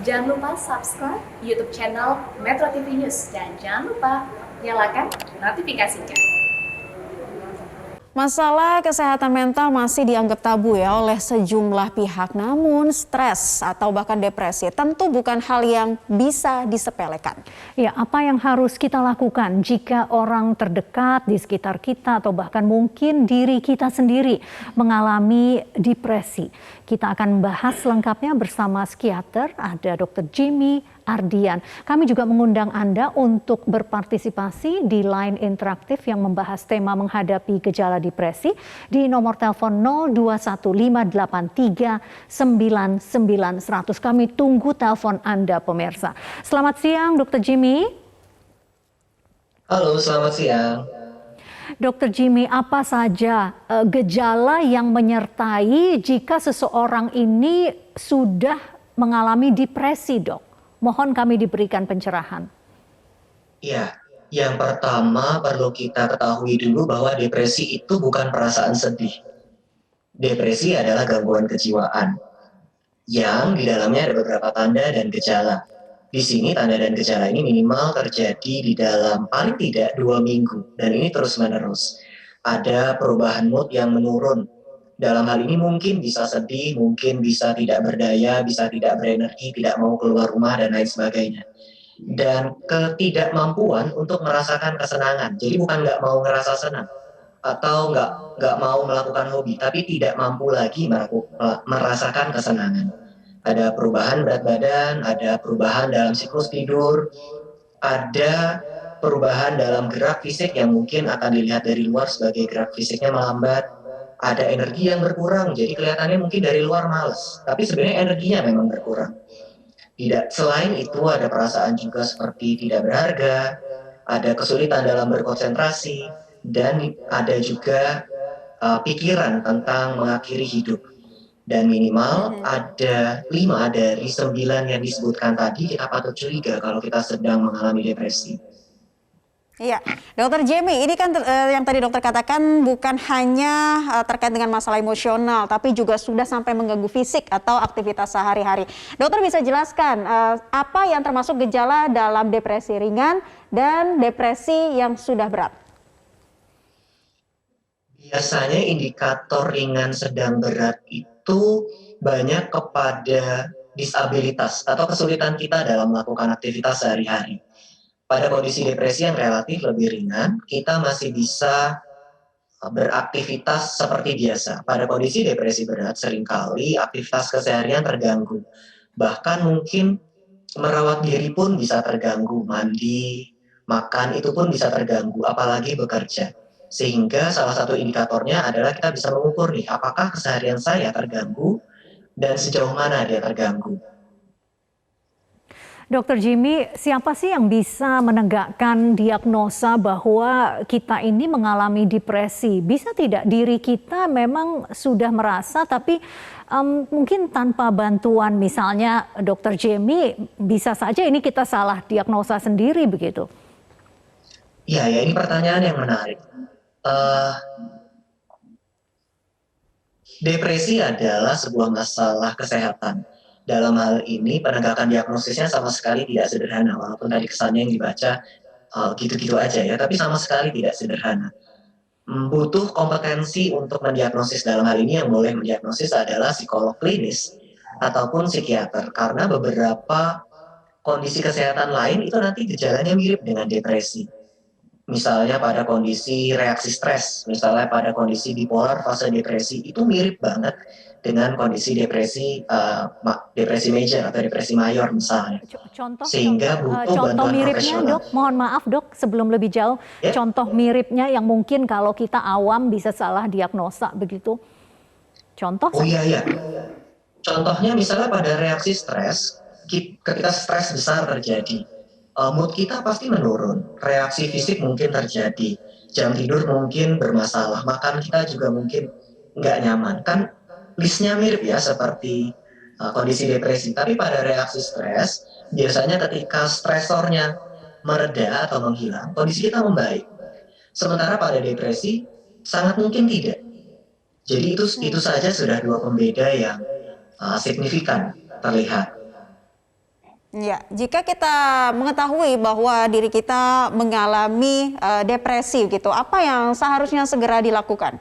Jangan lupa subscribe YouTube channel Metro TV News dan jangan lupa nyalakan notifikasinya. Masalah kesehatan mental masih dianggap tabu ya oleh sejumlah pihak. Namun stres atau bahkan depresi tentu bukan hal yang bisa disepelekan. Ya, apa yang harus kita lakukan jika orang terdekat di sekitar kita atau bahkan mungkin diri kita sendiri mengalami depresi? Kita akan membahas lengkapnya bersama psikiater, ada Dr. Jimmy Ardian. Kami juga mengundang Anda untuk berpartisipasi di line interaktif yang membahas tema menghadapi gejala depresi di nomor telepon 0215839900. Kami tunggu telepon Anda pemirsa. Selamat siang Dr. Jimmy. Halo, selamat siang. Dr. Jimmy, apa saja gejala yang menyertai jika seseorang ini sudah mengalami depresi, Dok? Mohon kami diberikan pencerahan. Ya, yang pertama perlu kita ketahui dulu bahwa depresi itu bukan perasaan sedih. Depresi adalah gangguan kejiwaan yang di dalamnya ada beberapa tanda dan gejala. Di sini tanda dan gejala ini minimal terjadi di dalam paling tidak 2 minggu dan ini terus-menerus. Ada perubahan mood yang menurun. Dalam hal ini mungkin bisa sedih, mungkin bisa tidak berdaya, bisa tidak berenergi, tidak mau keluar rumah, dan lain sebagainya. Dan ketidakmampuan untuk merasakan kesenangan. Jadi bukan nggak mau ngerasa senang, atau nggak mau melakukan hobi, tapi tidak mampu lagi merasakan kesenangan. Ada perubahan berat badan, ada perubahan dalam siklus tidur, ada perubahan dalam gerak fisik yang mungkin akan dilihat dari luar sebagai gerak fisiknya melambat. Ada energi yang berkurang, jadi kelihatannya mungkin dari luar malas, tapi sebenarnya energinya memang berkurang. Selain itu ada perasaan juga seperti tidak berharga, ada kesulitan dalam berkonsentrasi, dan ada juga pikiran tentang mengakhiri hidup. Dan minimal ada 5 dari 9 yang disebutkan tadi kita patut curiga kalau kita sedang mengalami depresi. Iya, Dokter Jimmy, ini kan yang tadi dokter katakan bukan hanya terkait dengan masalah emosional, tapi juga sudah sampai mengganggu fisik atau aktivitas sehari-hari. Dokter bisa jelaskan apa yang termasuk gejala dalam depresi ringan dan depresi yang sudah berat? Biasanya indikator ringan sedang berat itu banyak kepada disabilitas atau kesulitan kita dalam melakukan aktivitas sehari-hari. Pada kondisi depresi yang relatif lebih ringan, kita masih bisa beraktivitas seperti biasa. Pada kondisi depresi berat, seringkali aktivitas keseharian terganggu. Bahkan mungkin merawat diri pun bisa terganggu, mandi, makan itu pun bisa terganggu, apalagi bekerja. Sehingga salah satu indikatornya adalah kita bisa mengukur nih, apakah keseharian saya terganggu dan sejauh mana dia terganggu. Dr. Jimmy, siapa sih yang bisa menegakkan diagnosa bahwa kita ini mengalami depresi? Bisa tidak diri kita memang sudah merasa tapi mungkin tanpa bantuan misalnya Dr. Jimmy, bisa saja ini kita salah diagnosa sendiri begitu? Ya ini pertanyaan yang menarik. Depresi adalah sebuah masalah kesehatan. Dalam hal ini penegakan diagnosisnya sama sekali tidak sederhana, walaupun tadi kesannya yang dibaca gitu-gitu aja ya, tapi sama sekali tidak sederhana. Butuh kompetensi untuk mendiagnosis. Dalam hal ini yang boleh mendiagnosis adalah psikolog klinis ataupun psikiater, karena beberapa kondisi kesehatan lain itu nanti gejalanya mirip dengan depresi. Misalnya pada kondisi reaksi stres, misalnya pada kondisi bipolar fase depresi, itu mirip banget dengan kondisi depresi major atau depresi mayor misalnya. Sehingga butuh contoh bantuan miripnya profesional. Dok, mohon maaf Dok sebelum lebih jauh, contoh miripnya yang mungkin kalau kita awam bisa salah diagnosa begitu. Contoh saja. Iya. Contohnya misalnya pada reaksi stres, ketika stres besar terjadi, mood kita pasti menurun, reaksi fisik mungkin terjadi, jam tidur mungkin bermasalah, makan kita juga mungkin nggak nyaman. Kan listnya mirip ya seperti kondisi depresi, tapi pada reaksi stres, biasanya ketika stresornya mereda atau menghilang, kondisi kita membaik. Sementara pada depresi, sangat mungkin tidak. Jadi itu saja sudah 2 pembeda yang signifikan terlihat. Ya, jika kita mengetahui bahwa diri kita mengalami depresi gitu, apa yang seharusnya segera dilakukan?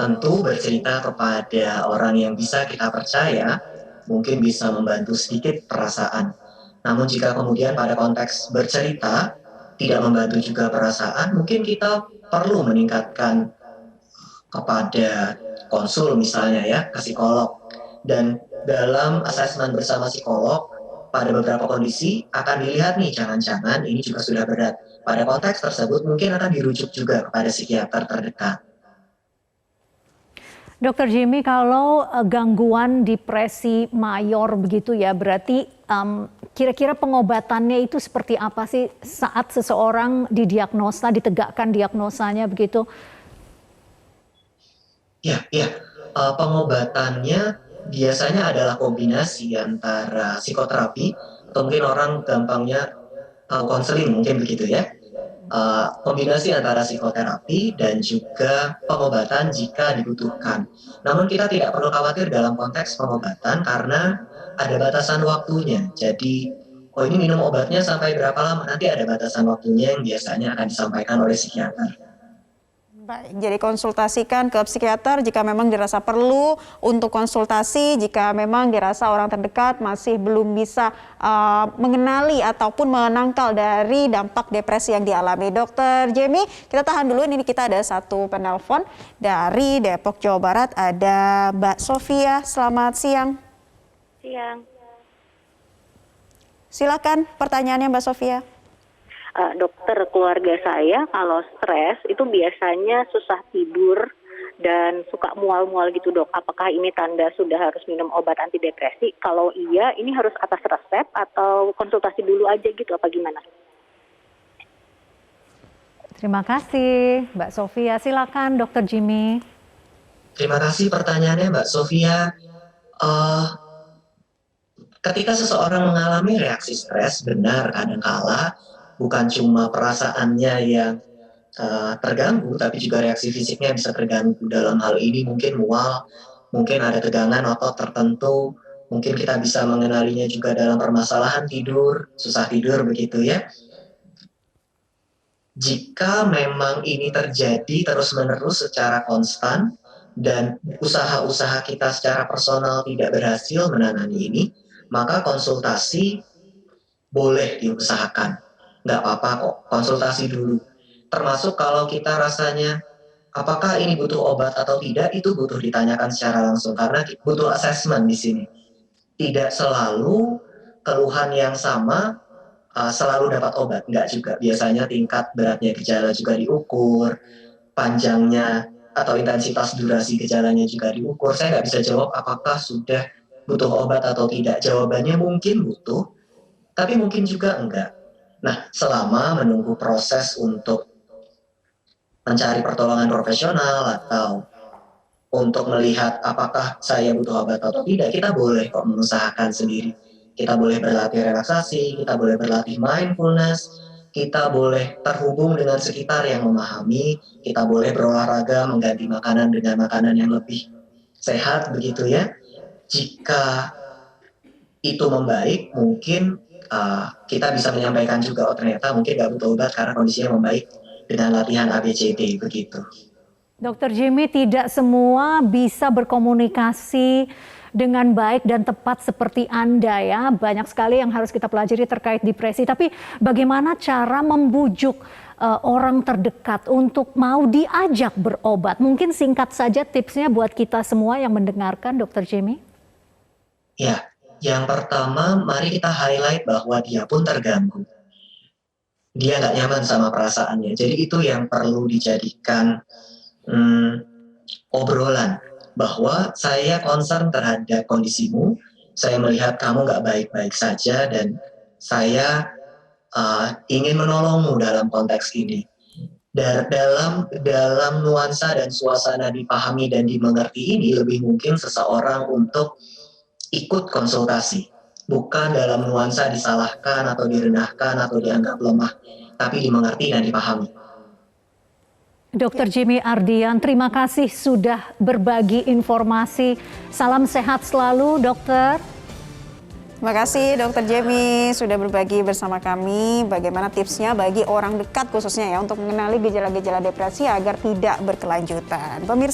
Tentu bercerita kepada orang yang bisa kita percaya mungkin bisa membantu sedikit perasaan. Namun jika kemudian pada konteks bercerita tidak membantu juga perasaan, mungkin kita perlu meningkatkan kepada konsul misalnya ya, ke psikolog. Dan dalam asesmen bersama psikolog, pada beberapa kondisi akan dilihat nih, jangan-jangan ini juga sudah berat. Pada konteks tersebut mungkin akan dirujuk juga kepada psikiater terdekat. Dokter Jimmy, kalau gangguan depresi mayor begitu ya, berarti kira-kira pengobatannya itu seperti apa sih saat seseorang didiagnosa, ditegakkan diagnosanya begitu? Ya, ya. Pengobatannya biasanya adalah kombinasi antara psikoterapi atau mungkin orang gampangnya konseling mungkin begitu ya. Kombinasi antara psikoterapi dan juga pengobatan jika dibutuhkan. Namun kita tidak perlu khawatir dalam konteks pengobatan karena ada batasan waktunya. Jadi, oh ini minum obatnya sampai berapa lama? Nanti ada batasan waktunya yang biasanya akan disampaikan oleh psikiater. Baik, jadi konsultasikan ke psikiater jika memang dirasa perlu untuk konsultasi, jika memang dirasa orang terdekat masih belum bisa mengenali ataupun menangkal dari dampak depresi yang dialami. Dokter Jamie, kita tahan dulu, ini kita ada satu penelpon dari Depok, Jawa Barat, ada Mbak Sofia. Selamat siang. Siang. Silakan pertanyaannya Mbak Sofia. Dokter, keluarga saya kalau stres itu biasanya susah tidur dan suka mual-mual gitu dok. Apakah ini tanda sudah harus minum obat antidepresi? Kalau iya, ini harus atas resep atau konsultasi dulu aja gitu apa gimana? Terima kasih Mbak Sofia. Silakan Dokter Jimmy. Terima kasih pertanyaannya Mbak Sofia. Ketika seseorang mengalami reaksi stres, benar kadangkala bukan cuma perasaannya yang terganggu, tapi juga reaksi fisiknya bisa terganggu. Dalam hal ini mungkin mual, mungkin ada tegangan otot tertentu, mungkin kita bisa mengenalinya juga dalam permasalahan tidur, susah tidur begitu ya. Jika memang ini terjadi terus-menerus secara konstan dan usaha-usaha kita secara personal tidak berhasil menangani ini, maka konsultasi boleh diusahakan. Nggak apa-apa kok, konsultasi dulu. Termasuk kalau kita rasanya apakah ini butuh obat atau tidak, itu butuh ditanyakan secara langsung karena butuh assessment di sini. Tidak selalu keluhan yang sama selalu dapat obat, nggak juga. Biasanya tingkat beratnya gejala juga diukur, panjangnya atau intensitas durasi gejalanya juga diukur. Saya nggak bisa jawab apakah sudah butuh obat atau tidak. Jawabannya mungkin butuh, tapi mungkin juga enggak. Nah, selama menunggu proses untuk mencari pertolongan profesional atau untuk melihat apakah saya butuh obat atau tidak, kita boleh kok mengusahakan sendiri. Kita boleh berlatih relaksasi, kita boleh berlatih mindfulness, kita boleh terhubung dengan sekitar yang memahami, kita boleh berolahraga, mengganti makanan dengan makanan yang lebih sehat, begitu ya. Jika itu membaik, mungkin kita bisa menyampaikan juga, oh ternyata mungkin nggak butuh obat karena kondisinya membaik dengan latihan ABCD begitu. Dokter Jimmy, tidak semua bisa berkomunikasi dengan baik dan tepat seperti Anda ya. Banyak sekali yang harus kita pelajari terkait depresi. Tapi bagaimana cara membujuk orang terdekat untuk mau diajak berobat? Mungkin singkat saja tipsnya buat kita semua yang mendengarkan, Dokter Jimmy. Ya. Yang pertama, mari kita highlight bahwa dia pun terganggu. Dia nggak nyaman sama perasaannya. Jadi itu yang perlu dijadikan obrolan. Bahwa saya concern terhadap kondisimu, saya melihat kamu nggak baik-baik saja, dan saya ingin menolongmu dalam konteks ini. Dalam nuansa dan suasana dipahami dan dimengerti ini, lebih mungkin seseorang untuk ikut konsultasi, bukan dalam nuansa disalahkan atau direndahkan atau dianggap lemah, tapi dimengerti dan dipahami. Dokter Jimmy Ardian, terima kasih sudah berbagi informasi. Salam sehat selalu, dokter. Terima kasih Dokter Jemi sudah berbagi bersama kami bagaimana tipsnya bagi orang dekat khususnya ya untuk mengenali gejala-gejala depresi agar tidak berkelanjutan. Pemirsa